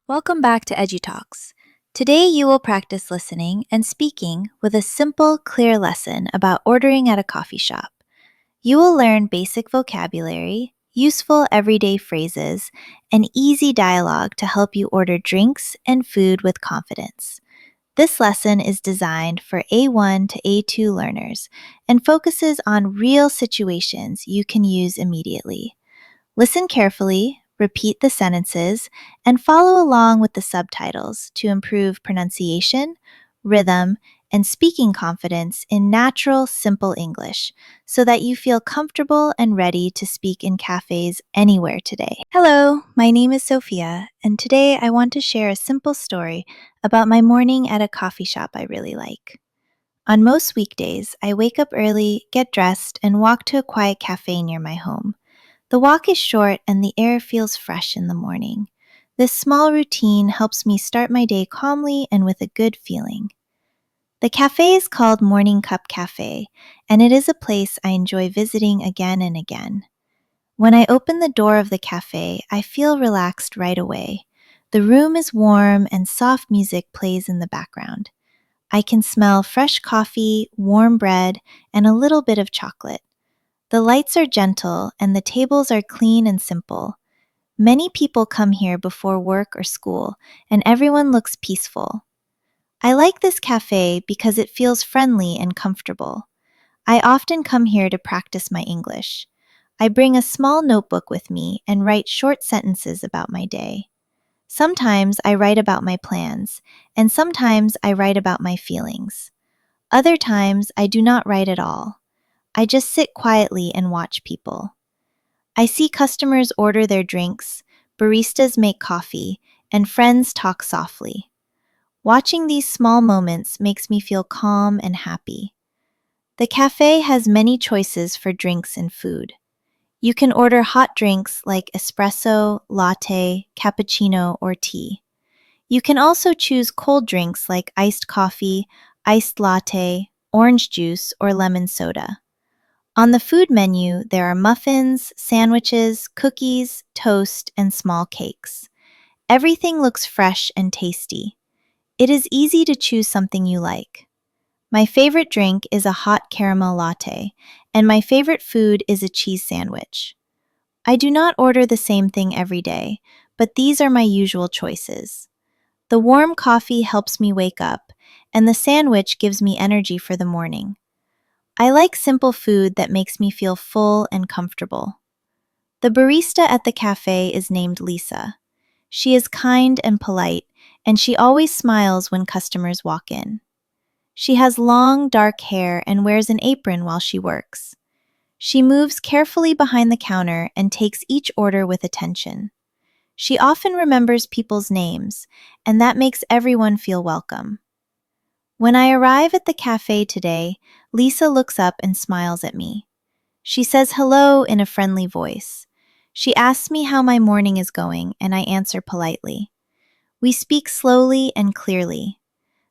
Welcome back to EduTalks. Today you will practice listening and speaking with a simple, clear lesson about ordering at a coffee shop. You will learn basic vocabulary, useful everyday phrases, and easy dialogue to help you order drinks and food with confidence. This lesson is designed for A1 to A2 learners and focuses on real situations you can use immediately. Listen carefully, repeat the sentences, and follow along with the subtitles to improve pronunciation, rhythm, and speaking confidence in natural, simple English so that you feel comfortable and ready to speak in cafes anywhere today. Hello, my name is Sophia, and today I want to share a simple story about my morning at a coffee shop I really like. On most weekdays, I wake up early, get dressed, and walk to a quiet cafe near my home. The walk is short and the air feels fresh in the morning. This small routine helps me start my day calmly and with a good feeling. The cafe is called Morning Cup Cafe, and it is a place I enjoy visiting again and again. When I open the door of the cafe, I feel relaxed right away. The room is warm and soft music plays in the background. I can smell fresh coffee, warm bread, and a little bit of chocolate. The lights are gentle and the tables are clean and simple. Many people come here before work or school, and everyone looks peaceful. I like this cafe because it feels friendly and comfortable. I often come here to practice my English. I bring a small notebook with me and write short sentences about my day. Sometimes I write about my plans, and sometimes I write about my feelings. Other times I do not write at all. I just sit quietly and watch people. I see customers order their drinks, baristas make coffee, and friends talk softly. Watching these small moments makes me feel calm and happy. The cafe has many choices for drinks and food. You can order hot drinks like espresso, latte, cappuccino, or tea. You can also choose cold drinks like iced coffee, iced latte, orange juice, or lemon soda. On the food menu, there are muffins, sandwiches, cookies, toast, and small cakes. Everything looks fresh and tasty. It is easy to choose something you like. My favorite drink is a hot caramel latte, and my favorite food is a cheese sandwich. I do not order the same thing every day, but these are my usual choices. The warm coffee helps me wake up, and the sandwich gives me energy for the morning. I like simple food that makes me feel full and comfortable. The barista at the cafe is named Lisa. She is kind and polite, and she always smiles when customers walk in. She has long, dark hair and wears an apron while she works. She moves carefully behind the counter and takes each order with attention. She often remembers people's names, and that makes everyone feel welcome. When I arrive at the cafe today, Lisa looks up and smiles at me. She says hello in a friendly voice. She asks me how my morning is going, and I answer politely. We speak slowly and clearly.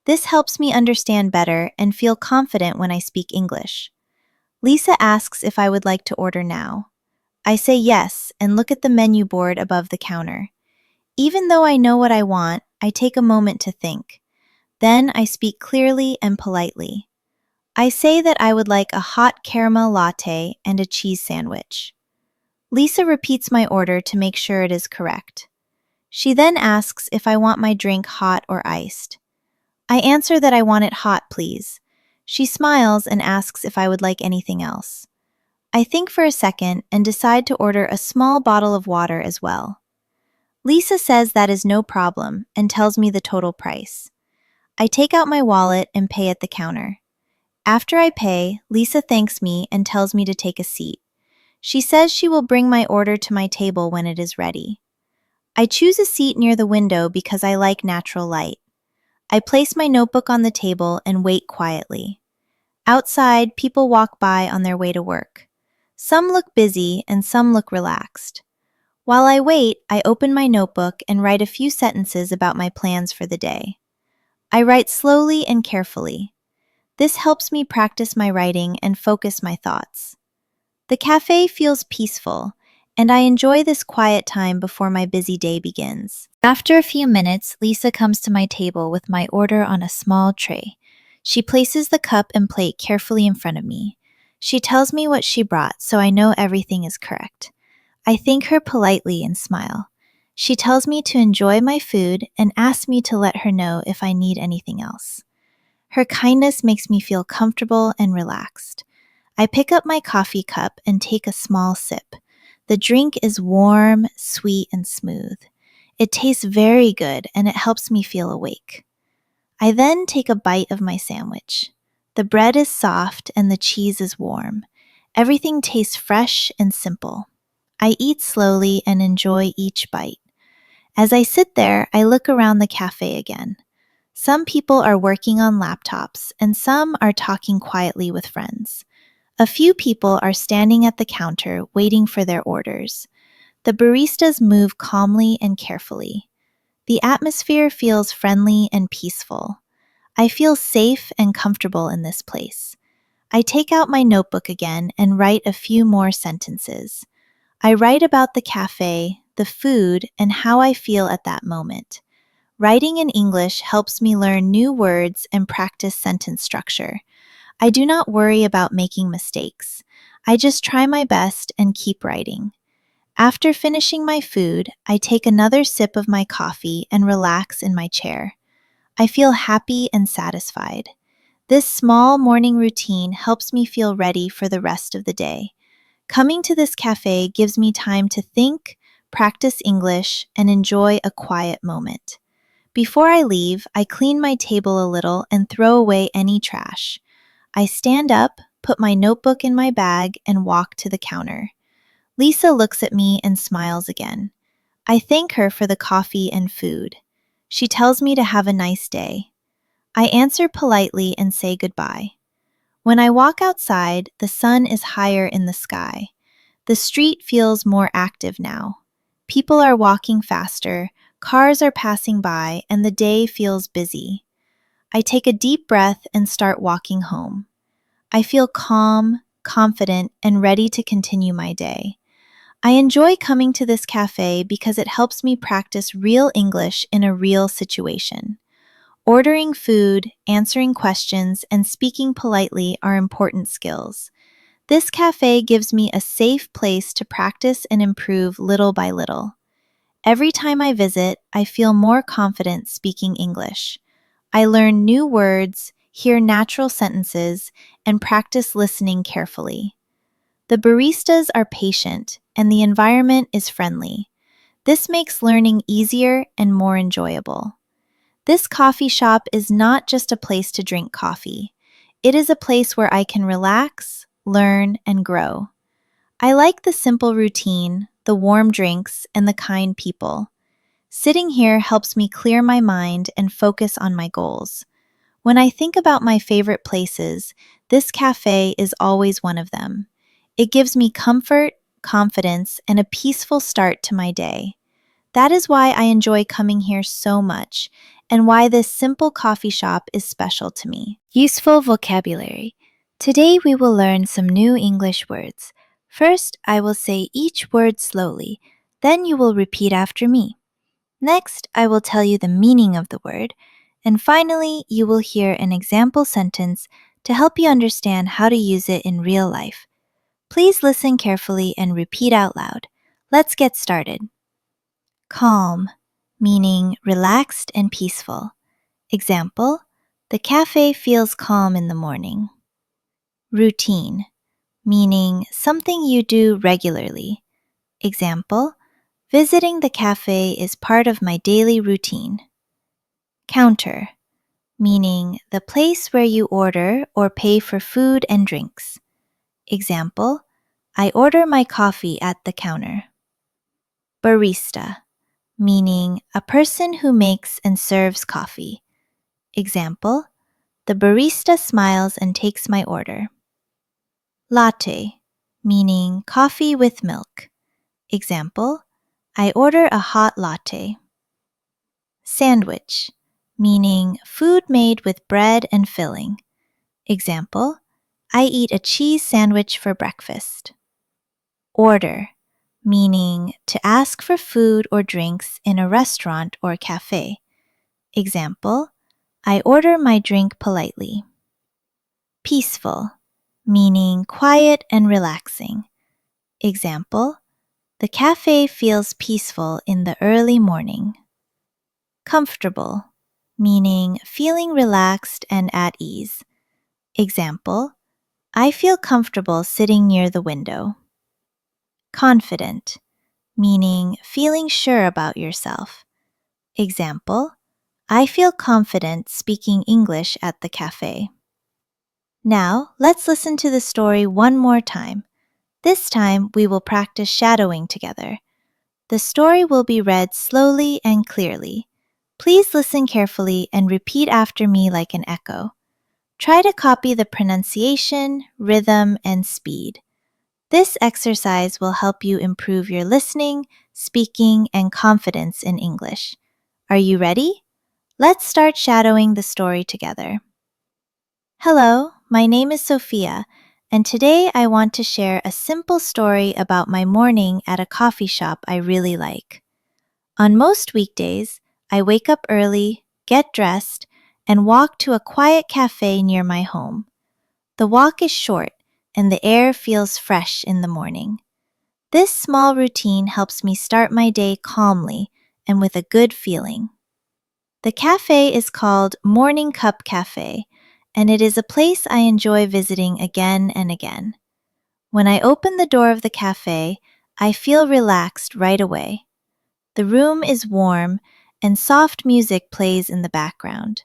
This helps me understand better and feel confident when I speak English. Lisa asks if I would like to order now. I say yes and look at the menu board above the counter. Even though I know what I want, I take a moment to think. Then I speak clearly and politely. I say that I would like a hot caramel latte and a cheese sandwich. Lisa repeats my order to make sure it is correct. She then asks if I want my drink hot or iced. I answer that I want it hot, please. She smiles and asks if I would like anything else. I think for a second and decide to order a small bottle of water as well. Lisa says that is no problem and tells me the total price. I take out my wallet and pay at the counter. After I pay, Lisa thanks me and tells me to take a seat. She says she will bring my order to my table when it is ready. I choose a seat near the window because I like natural light. I place my notebook on the table and wait quietly. Outside, people walk by on their way to work. Some look busy and some look relaxed. While I wait, I open my notebook and write a few sentences about my plans for the day. I write slowly and carefully. This helps me practice my writing and focus my thoughts. The cafe feels peaceful, and I enjoy this quiet time before my busy day begins. After a few minutes, Lisa comes to my table with my order on a small tray. She places the cup and plate carefully in front of me. She tells me what she brought so I know everything is correct. I thank her politely and smile. She tells me to enjoy my food and asks me to let her know if I need anything else. Her kindness makes me feel comfortable and relaxed. I pick up my coffee cup and take a small sip. The drink is warm, sweet, and smooth. It tastes very good and it helps me feel awake. I then take a bite of my sandwich. The bread is soft and the cheese is warm. Everything tastes fresh and simple. I eat slowly and enjoy each bite. As I sit there, I look around the cafe again. Some people are working on laptops and some are talking quietly with friends. A few people are standing at the counter waiting for their orders. The baristas move calmly and carefully. The atmosphere feels friendly and peaceful. I feel safe and comfortable in this place. I take out my notebook again and write a few more sentences. I write about the cafe, the food, and how I feel at that moment. Writing in English helps me learn new words and practice sentence structure. I do not worry about making mistakes. I just try my best and keep writing. After finishing my food, I take another sip of my coffee and relax in my chair. I feel happy and satisfied. This small morning routine helps me feel ready for the rest of the day. Coming to this cafe gives me time to think, practice English, and enjoy a quiet moment. Before I leave, I clean my table a little and throw away any trash. I stand up, put my notebook in my bag, and walk to the counter. Lisa looks at me and smiles again. I thank her for the coffee and food. She tells me to have a nice day. I answer politely and say goodbye. When I walk outside, the sun is higher in the sky. The street feels more active now. People are walking faster, cars are passing by, and the day feels busy. I take a deep breath and start walking home. I feel calm, confident, and ready to continue my day. I enjoy coming to this cafe because it helps me practice real English in a real situation. Ordering food, answering questions, and speaking politely are important skills. This cafe gives me a safe place to practice and improve little by little. Every time I visit, I feel more confident speaking English. I learn new words, hear natural sentences, and practice listening carefully. The baristas are patient, and the environment is friendly. This makes learning easier and more enjoyable. This coffee shop is not just a place to drink coffee. It is a place where I can relax, learn, and grow. I like the simple routine, the warm drinks, and the kind people. Sitting here helps me clear my mind and focus on my goals. When I think about my favorite places, this cafe is always one of them. It gives me comfort, confidence, and a peaceful start to my day. That is why I enjoy coming here so much, and why this simple coffee shop is special to me. Useful vocabulary. Today we will learn some new English words. First, I will say each word slowly, then you will repeat after me. Next, I will tell you the meaning of the word, and finally, you will hear an example sentence to help you understand how to use it in real life. Please listen carefully and repeat out loud. Let's get started. Calm, meaning relaxed and peaceful. Example, the cafe feels calm in the morning. Routine, meaning something you do regularly. Example, visiting the cafe is part of my daily routine. Counter, meaning the place where you order or pay for food and drinks. Example, I order my coffee at the counter. Barista, meaning a person who makes and serves coffee. Example, the barista smiles and takes my order. Latte, meaning coffee with milk. Example, I order a hot latte. Sandwich, meaning food made with bread and filling. Example, I eat a cheese sandwich for breakfast. Order, meaning to ask for food or drinks in a restaurant or cafe. Example, I order my drink politely. Peaceful, meaning quiet and relaxing. Example, the cafe feels peaceful in the early morning. Comfortable, meaning feeling relaxed and at ease. Example, I feel comfortable sitting near the window. Confident, meaning feeling sure about yourself. Example, I feel confident speaking English at the cafe. Now, let's listen to the story one more time. This time, we will practice shadowing together. The story will be read slowly and clearly. Please listen carefully and repeat after me like an echo. Try to copy the pronunciation, rhythm, and speed. This exercise will help you improve your listening, speaking, and confidence in English. Are you ready? Let's start shadowing the story together. Hello, my name is Sophia, and today I want to share a simple story about my morning at a coffee shop I really like. On most weekdays, I wake up early, get dressed, and walk to a quiet cafe near my home. The walk is short, and the air feels fresh in the morning. This small routine helps me start my day calmly and with a good feeling. The cafe is called Morning Cup Cafe, and it is a place I enjoy visiting again and again. When I open the door of the cafe, I feel relaxed right away. The room is warm, and soft music plays in the background.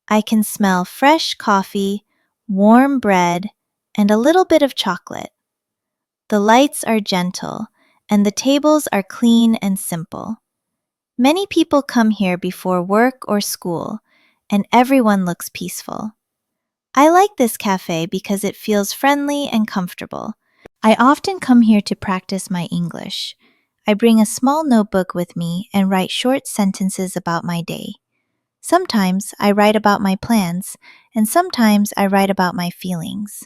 I can smell fresh coffee, warm bread, and a little bit of chocolate. The lights are gentle, and the tables are clean and simple. Many people come here before work or school, and everyone looks peaceful. I like this cafe because it feels friendly and comfortable. I often come here to practice my English. I bring a small notebook with me and write short sentences about my day. Sometimes I write about my plans, and sometimes I write about my feelings.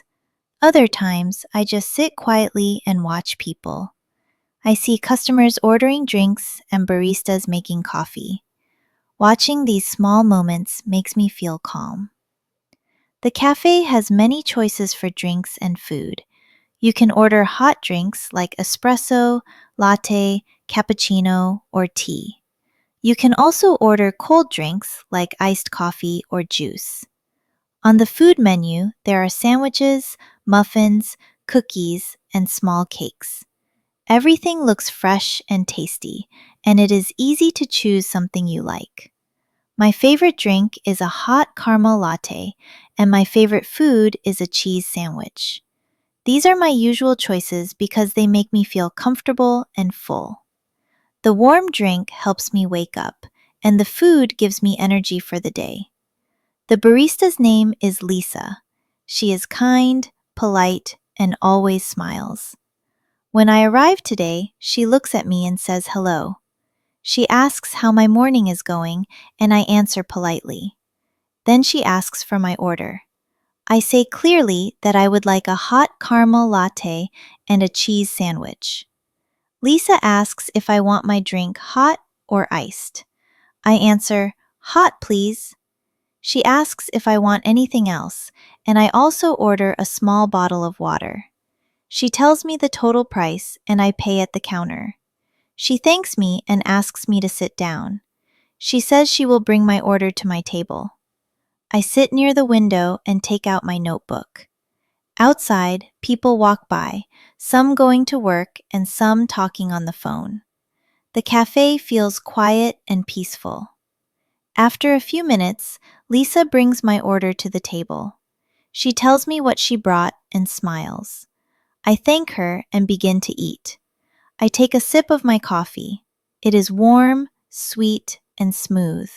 Other times I just sit quietly and watch people. I see customers ordering drinks and baristas making coffee. Watching these small moments makes me feel calm. The cafe has many choices for drinks and food. You can order hot drinks like espresso, latte, cappuccino, or tea. You can also order cold drinks like iced coffee or juice. On the food menu, there are sandwiches, muffins, cookies, and small cakes. Everything looks fresh and tasty, and it is easy to choose something you like. My favorite drink is a hot caramel latte, and my favorite food is a cheese sandwich. These are my usual choices because they make me feel comfortable and full. The warm drink helps me wake up, and the food gives me energy for the day. The barista's name is Lisa. She is kind, polite, and always smiles. When I arrive today, she looks at me and says hello. She asks how my morning is going, and I answer politely. Then she asks for my order. I say clearly that I would like a hot caramel latte and a cheese sandwich. Lisa asks if I want my drink hot or iced. I answer, hot please. She asks if I want anything else, and I also order a small bottle of water. She tells me the total price, and I pay at the counter. She thanks me and asks me to sit down. She says she will bring my order to my table. I sit near the window and take out my notebook. Outside, people walk by, some going to work and some talking on the phone. The cafe feels quiet and peaceful. After a few minutes, Lisa brings my order to the table. She tells me what she brought and smiles. I thank her and begin to eat. I take a sip of my coffee. It is warm, sweet, and smooth.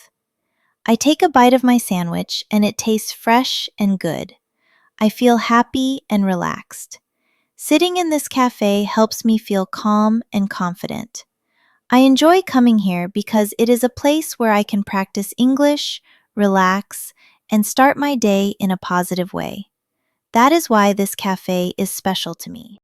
I take a bite of my sandwich and it tastes fresh and good. I feel happy and relaxed. Sitting in this cafe helps me feel calm and confident. I enjoy coming here because it is a place where I can practice English, relax, and start my day in a positive way. That is why this cafe is special to me.